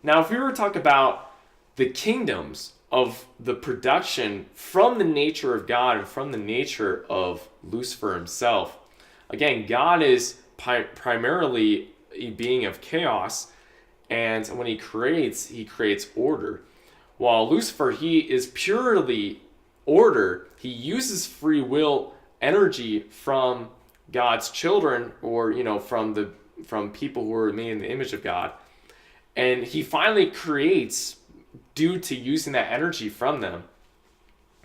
Now, if we were to talk about the kingdoms of the production from the nature of God and from the nature of Lucifer himself, again, God is primarily a being of chaos, and when he creates order. While Lucifer, he is purely order. He uses free will energy from God's children, or from people who are made in the image of God, and he finally creates due to using that energy from them,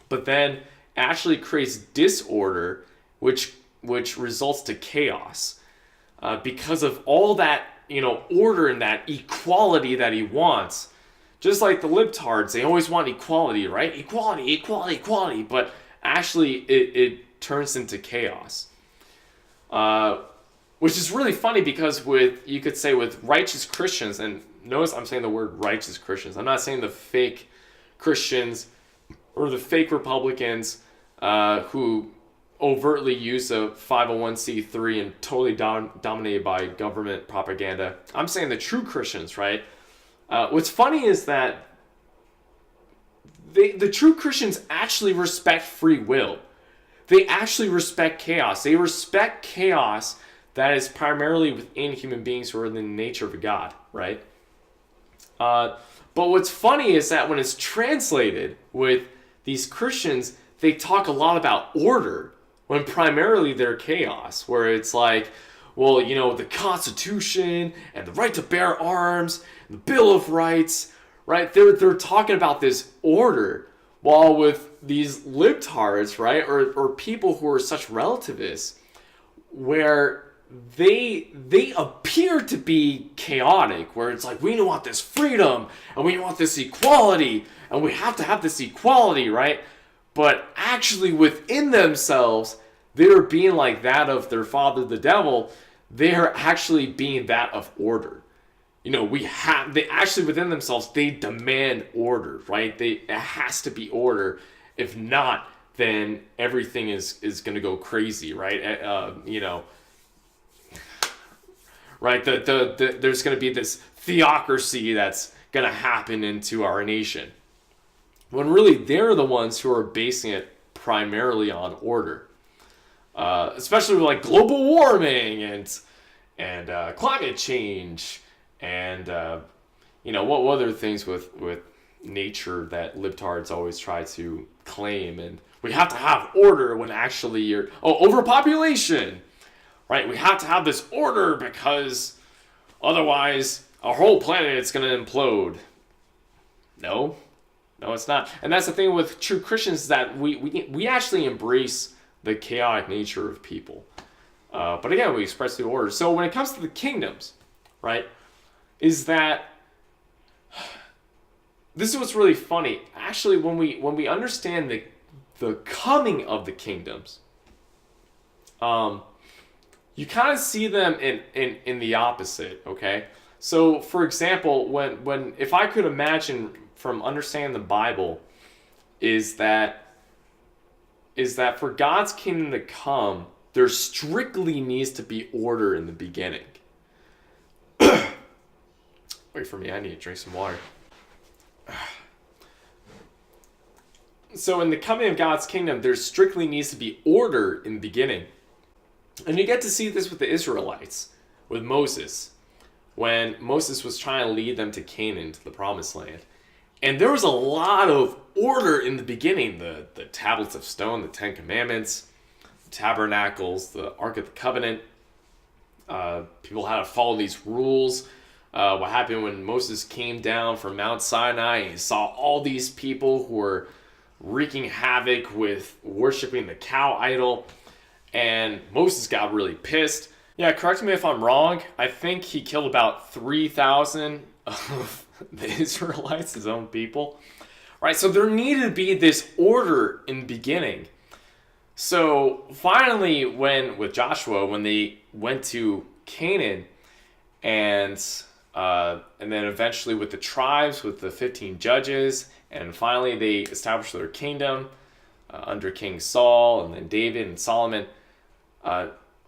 but then actually creates disorder, which results to chaos, because of all that order and that equality that he wants. Just like the libtards, they always want equality, right? Equality, equality, equality, but actually it turns into chaos. Which is really funny because you could say with righteous Christians, and notice I'm saying the word righteous Christians. I'm not saying the fake Christians or the fake Republicans who overtly use a 501c3 and totally dominated by government propaganda. I'm saying the true Christians, right? What's funny is that the true Christians actually respect free will. They actually respect chaos. They respect chaos that is primarily within human beings who are in the nature of a God, right? But what's funny is that when it's translated with these Christians, they talk a lot about order when primarily they're chaos, where it's like, well, the Constitution and the right to bear arms, and the Bill of Rights, right? They're talking about this order, while with these libtards, right, or people who are such relativists, where they appear to be chaotic, where it's like, we want this freedom and we want this equality and we have to have this equality, right? But actually within themselves, they're being like that of their father, the devil. They're actually being that of order. They actually within themselves, they demand order, right? It has to be order. If not, then everything is going to go crazy, right? Right? There's going to be this theocracy that's going to happen into our nation. When really they're the ones who are basing it primarily on order. Especially with like global warming and climate change and what other things with nature that libtards always try to claim. And we have to have order when actually overpopulation. Right, we have to have this order because otherwise our whole planet is going to implode. No, it's not. And that's the thing with true Christians, is that we actually embrace the chaotic nature of people. But again, we express the order. So when it comes to the kingdoms, right, is that this is what's really funny. Actually, when we understand the coming of the kingdoms, you kind of see them in the opposite, okay? So, for example, when if I could imagine from understanding the Bible, is that for God's kingdom to come, there strictly needs to be order in the beginning. Wait for me, I need to drink some water. So in the coming of God's kingdom, there strictly needs to be order in the beginning. And you get to see this with the Israelites, with Moses, when Moses was trying to lead them to Canaan, to the promised land. And there was a lot of order in the beginning. The tablets of stone, the 10 Commandments, the tabernacles, the Ark of the Covenant. People had to follow these rules. What happened when Moses came down from Mount Sinai and he saw all these people who were wreaking havoc with worshiping the cow idol. And Moses got really pissed. Yeah, correct me if I'm wrong. I think he killed about 3,000 of the Israelites, his own people. Right, so there needed to be this order in the beginning. So finally, with Joshua, when they went to Canaan, and then eventually with the tribes, with the 15 judges, and finally they established their kingdom under King Saul, and then David and Solomon.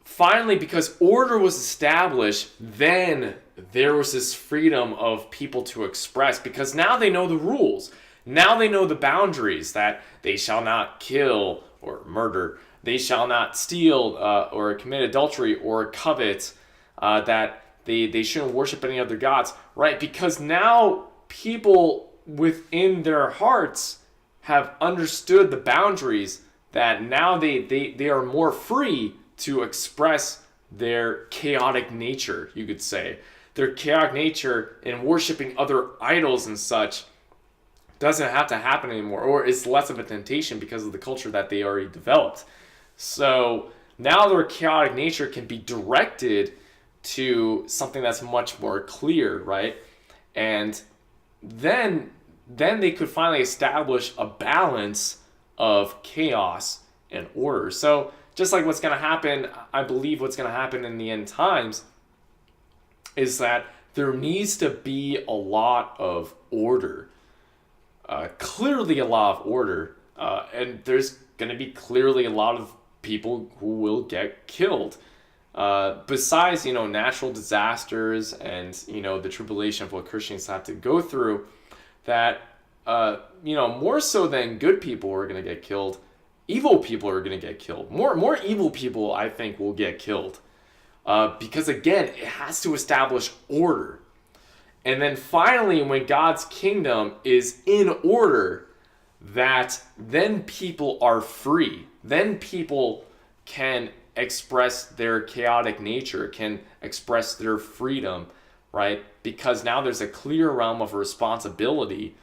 finally, because order was established, then there was this freedom of people to express, because now they know the rules. Now they know the boundaries, that they shall not kill or murder, they shall not steal or commit adultery or covet, that they shouldn't worship any other gods, right? Because now people within their hearts have understood the boundaries, that now they are more free to express their chaotic nature, you could say. Their chaotic nature in worshiping other idols and such doesn't have to happen anymore, or is less of a temptation because of the culture that they already developed. So now their chaotic nature can be directed to something that's much more clear, right? And then they could finally establish a balance of chaos and order. So just like what's going to happen, I believe what's going to happen in the end times is that there needs to be a lot of order. Clearly a lot of order. And there's going to be clearly a lot of people who will get killed. Besides, natural disasters and, the tribulation of what Christians have to go through, that, more so than good people are going to get killed, evil people are going to get killed. More evil people, I think, will get killed. Because, again, it has to establish order. And then finally, when God's kingdom is in order, that then people are free. Then people can express their chaotic nature, can express their freedom, right? Because now there's a clear realm of responsibility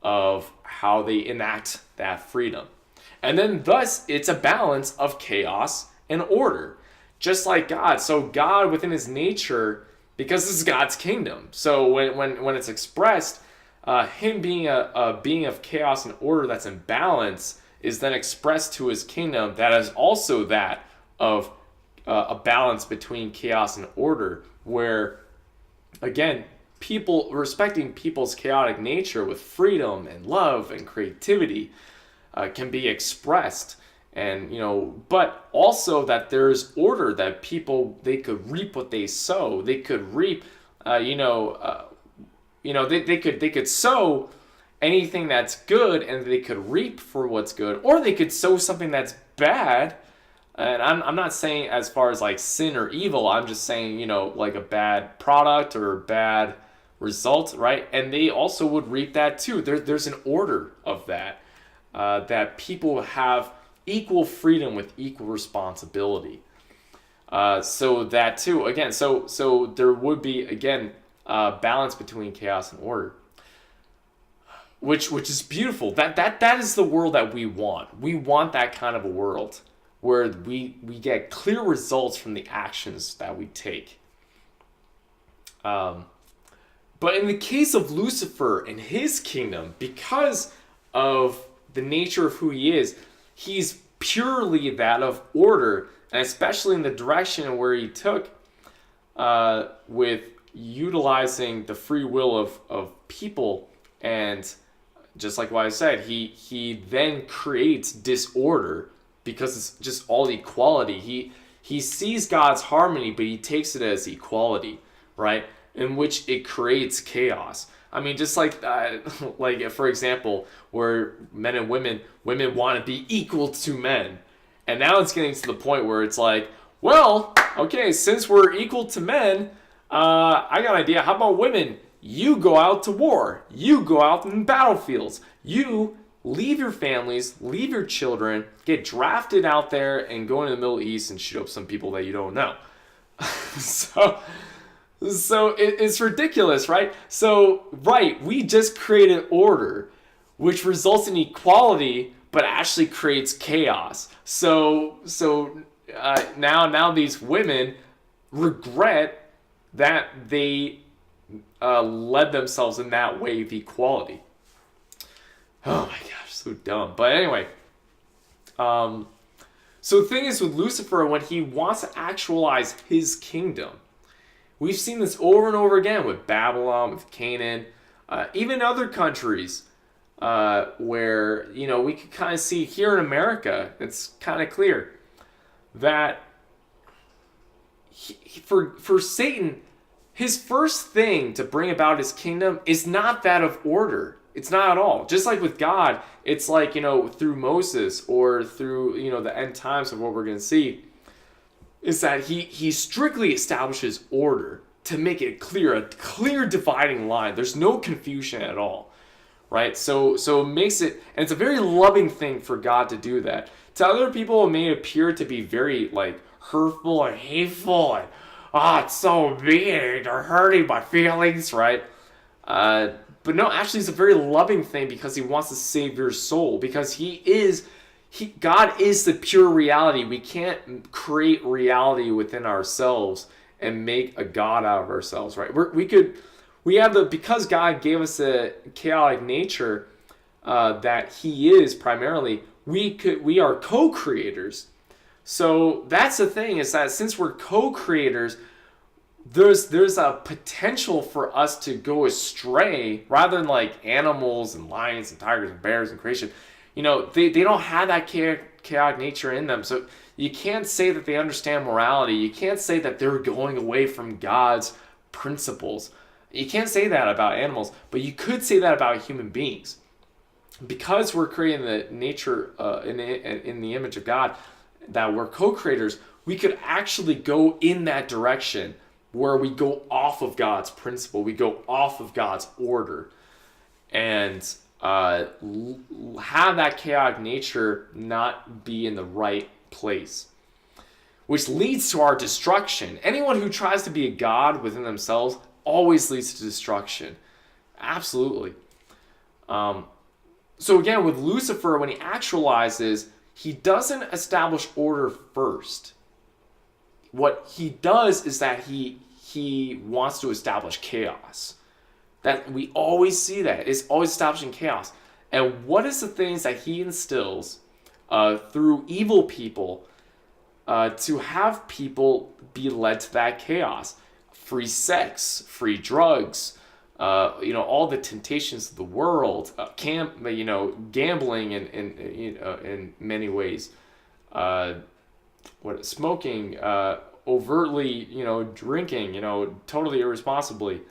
of how they enact that freedom. And then thus, it's a balance of chaos and order, just like God. So God within his nature, because this is God's kingdom. So when it's expressed, him being a being of chaos and order that's in balance is then expressed to his kingdom that is also that of a balance between chaos and order, where, again, people respecting people's chaotic nature with freedom and love and creativity can be expressed. And, but also that there's order, that people, they could reap what they sow. They could reap, they could sow anything that's good, and they could reap for what's good, or they could sow something that's bad. And I'm not saying as far as like sin or evil, I'm just saying, like a bad product or bad result, right? And they also would reap that too. There's an order of that, that people have equal freedom with equal responsibility. So that too, again, so there would be, again, balance between chaos and order, which is beautiful. That is the world that we want. We want that kind of a world where we get clear results from the actions that we take. But in the case of Lucifer and his kingdom, because of the nature of who he is, he's purely that of order, and especially in the direction where he took with utilizing the free will of people. And just like what I said, he then creates disorder because it's just all equality. He sees God's harmony, but he takes it as equality, right? In which it creates chaos. I mean, just like for example, where men and women want to be equal to men. And now it's getting to the point where it's like, well, okay, since we're equal to men, I got an idea. How about women? You go out to war. You go out in battlefields. You leave your families, leave your children, get drafted out there and go into the Middle East and shoot up some people that you don't know. So it's ridiculous, right? So, right, we just created order, which results in equality, but actually creates chaos. So now these women regret that they led themselves in that way of equality. Oh my gosh, so dumb. But anyway, so the thing is with Lucifer, when he wants to actualize his kingdom, we've seen this over and over again with Babylon, with Canaan, even other countries where, we could kind of see here in America, it's kind of clear that for Satan, his first thing to bring about his kingdom is not that of order. It's not at all. Just like with God, it's like, through Moses or through, the end times of what we're going to see, is that he strictly establishes order to make it a clear dividing line. There's no confusion at all, right? So it makes it, and it's a very loving thing for God to do that. To other people, it may appear to be very, like, hurtful and hateful and, it's so mean, they're hurting my feelings, right? But no, actually it's a very loving thing because he wants to save your soul, because God is the pure reality. We can't create reality within ourselves and make a God out of ourselves, right? Because God gave us a chaotic nature that he is primarily, we are co-creators. So that's the thing, is that since we're co-creators, there's a potential for us to go astray, rather than like animals and lions and tigers and bears and creation. They don't have that chaotic nature in them. So you can't say that they understand morality. You can't say that they're going away from God's principles. You can't say that about animals, but you could say that about human beings. Because we're creating the nature in the image of God, that we're co-creators, we could actually go in that direction where we go off of God's principle, we go off of God's order, and have that chaotic nature not be in the right place, which leads to our destruction. Anyone who tries to be a god within themselves always leads to destruction. Absolutely. So again, with Lucifer, when he actualizes, he doesn't establish order first. What he does is that he wants to establish chaos. That we always see that. It's always establishing chaos. And what is the things that he instills through evil people to have people be led to that chaos? Free sex, free drugs, all the temptations of the world, gambling in many ways, smoking, overtly, drinking, totally irresponsibly.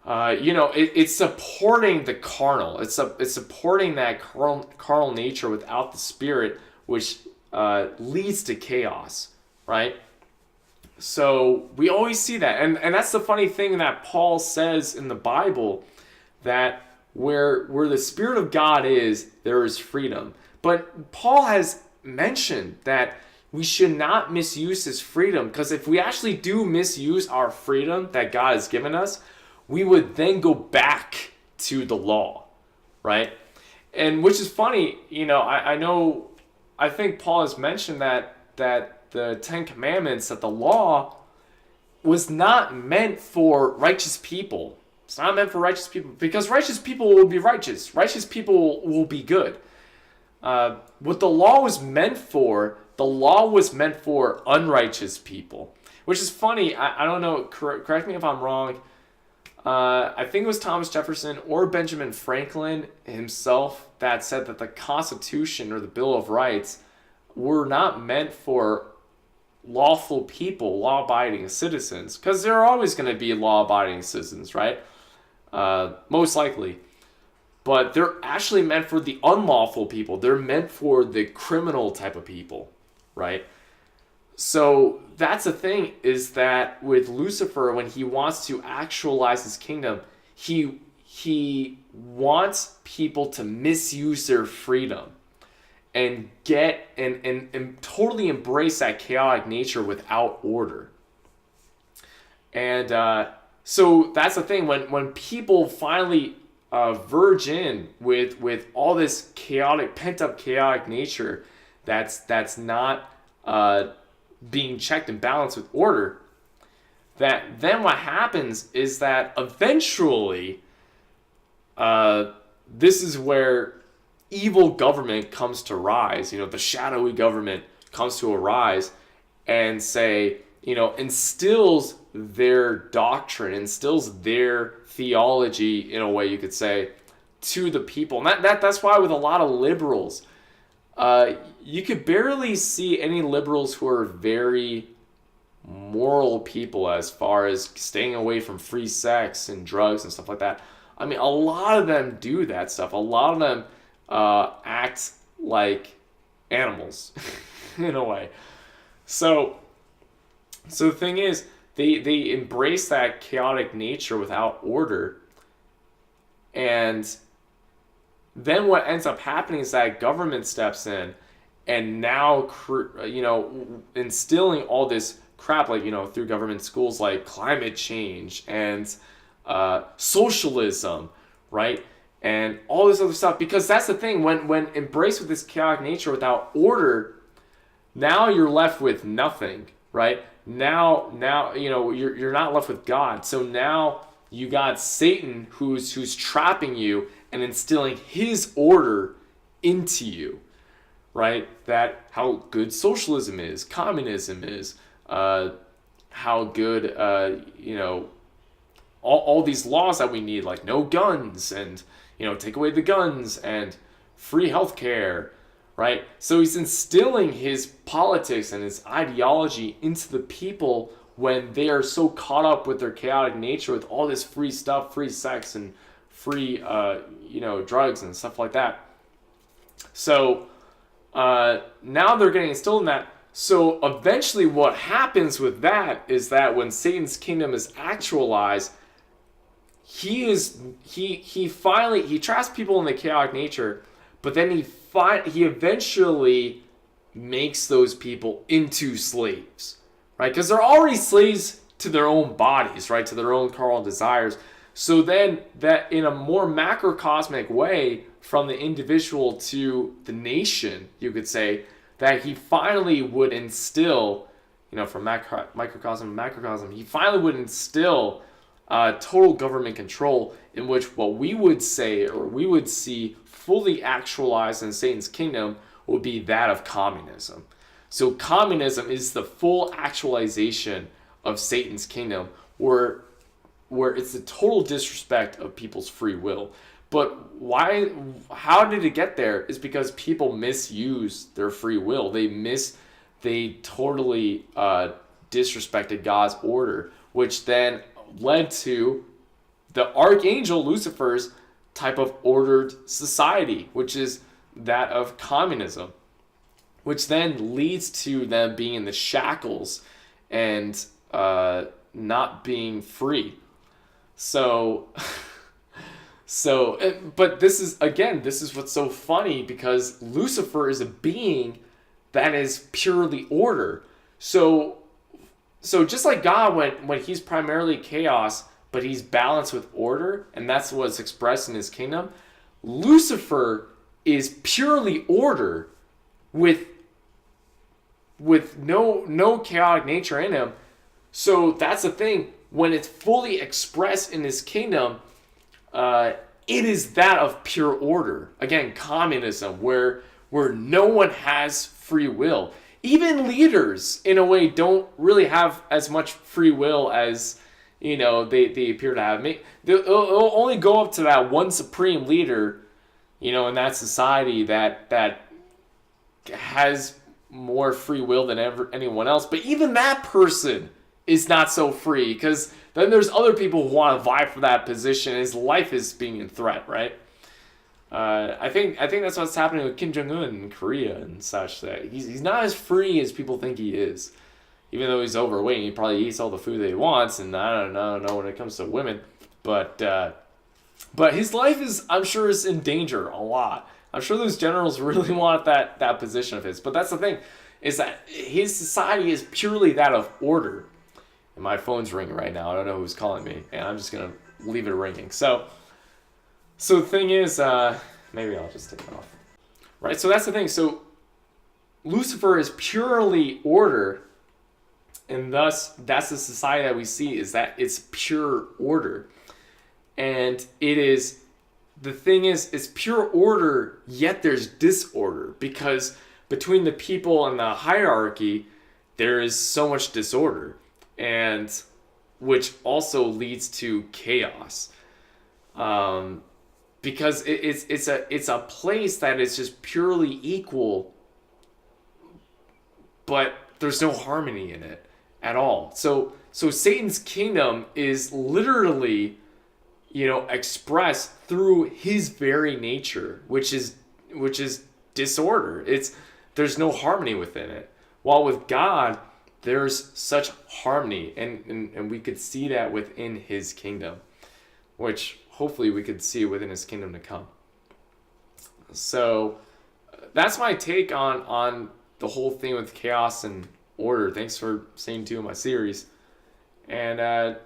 It's supporting the carnal. It's supporting that carnal nature without the spirit, which leads to chaos, right? So we always see that, and that's the funny thing that Paul says in the Bible, that where the Spirit of God is, there is freedom. But Paul has mentioned that we should not misuse his freedom, because if we actually do misuse our freedom that God has given us, we would then go back to the law, right? And which is funny, I think Paul has mentioned that the Ten Commandments, that the law was not meant for righteous people. It's not meant for righteous people, because righteous people will be righteous. Righteous people will be good. What the law was meant for unrighteous people. Which is funny. I don't know. Correct me if I'm wrong. I think it was Thomas Jefferson or Benjamin Franklin himself that said that the Constitution or the Bill of Rights were not meant for lawful people, law-abiding citizens, because there are always going to be law-abiding citizens, right? Most likely. But they're actually meant for the unlawful people. They're meant for the criminal type of people, right? So that's the thing, is that with Lucifer, when he wants to actualize his kingdom, he wants people to misuse their freedom and get and totally embrace that chaotic nature without order. And so that's the thing, when people finally verge in with all this pent-up chaotic nature that's not being checked and balanced with order, that then what happens is that eventually this is where evil government comes to rise. The shadowy government comes to arise and instills their doctrine, instills their theology, in a way you could say, to the people. And that's why with a lot of liberals, you could barely see any liberals who are very moral people as far as staying away from free sex and drugs and stuff like that. I mean, a lot of them do that stuff. A lot of them act like animals in a way. So the thing is, they embrace that chaotic nature without order. And then what ends up happening is that government steps in and now, instilling all this crap, like, through government schools, like climate change and socialism, right? And all this other stuff. Because that's the thing, when embraced with this chaotic nature without order, now you're left with nothing, right? Now you're not left with God. So now you got Satan who's trapping you and instilling his order into you, right? That how good socialism is, communism is, how good all these laws that we need, like no guns and take away the guns and free healthcare, right? So he's instilling his politics and his ideology into the people when they are so caught up with their chaotic nature, with all this free stuff, free sex and free drugs and stuff like that. So now they're getting instilled in that. So eventually what happens with that is that when Satan's kingdom is actualized, he traps people in the chaotic nature, but then he eventually makes those people into slaves, right? Because they're already slaves to their own bodies, right? To their own carnal desires. So then that in a more macrocosmic way, from the individual to the nation, you could say, that he finally would instill, from microcosm to macrocosm, he finally would instill total government control, in which what we would say, or we would see fully actualized in Satan's kingdom, would be that of communism. So communism is the full actualization of Satan's kingdom, where it's the total disrespect of people's free will. But why? How did it get there? Is because people misuse their free will. They totally disrespected God's order, which then led to the archangel Lucifer's type of ordered society, which is that of communism, which then leads to them being in the shackles and not being free. But this is what's so funny, because Lucifer is a being that is purely order. So just like God, when he's primarily chaos, but he's balanced with order, and that's what's expressed in his kingdom, Lucifer is purely order with no chaotic nature in him. So that's the thing. When it's fully expressed in his kingdom, it is that of pure order. Again, communism, where no one has free will. Even leaders, in a way, don't really have as much free will as they appear to have. They'll only go up to that one supreme leader, in that society that has more free will than anyone else. But even that person is not so free, because then there's other people who want to vie for that position. His life is being in threat, right? I think that's what's happening with Kim Jong-un in Korea and such. That he's not as free as people think he is, even though he's overweight. He probably eats all the food that he wants, and I don't know when it comes to women, but his life I'm sure is in danger a lot. I'm sure those generals really want that position of his. But that's the thing, is that his society is purely that of order. And my phone's ringing right now. I don't know who's calling me, and I'm just gonna leave it ringing. So the thing is, maybe I'll just take it off. Right, so that's the thing. So Lucifer is purely order, and thus that's the society that we see, is that it's pure order. And it's pure order, yet there's disorder, because between the people and the hierarchy, there is so much disorder, and which also leads to chaos. Because it's a place that is just purely equal, but there's no harmony in it. at all. So Satan's kingdom is literally, expressed through his very nature, which is disorder. There's no harmony within it. While with God, there's such harmony, and we could see that within his kingdom, which hopefully we could see within his kingdom to come. So that's my take on the whole thing with chaos and order. Thanks for staying tuned in my series. And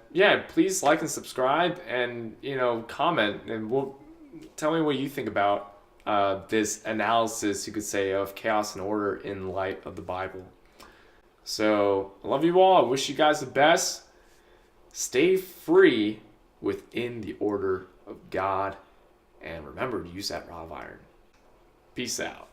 please like and subscribe, and comment, and tell me what you think about this analysis, you could say, of chaos and order in light of the Bible. So I love you all. I wish you guys the best. Stay free within the order of God, and remember to use that rod of iron. Peace out.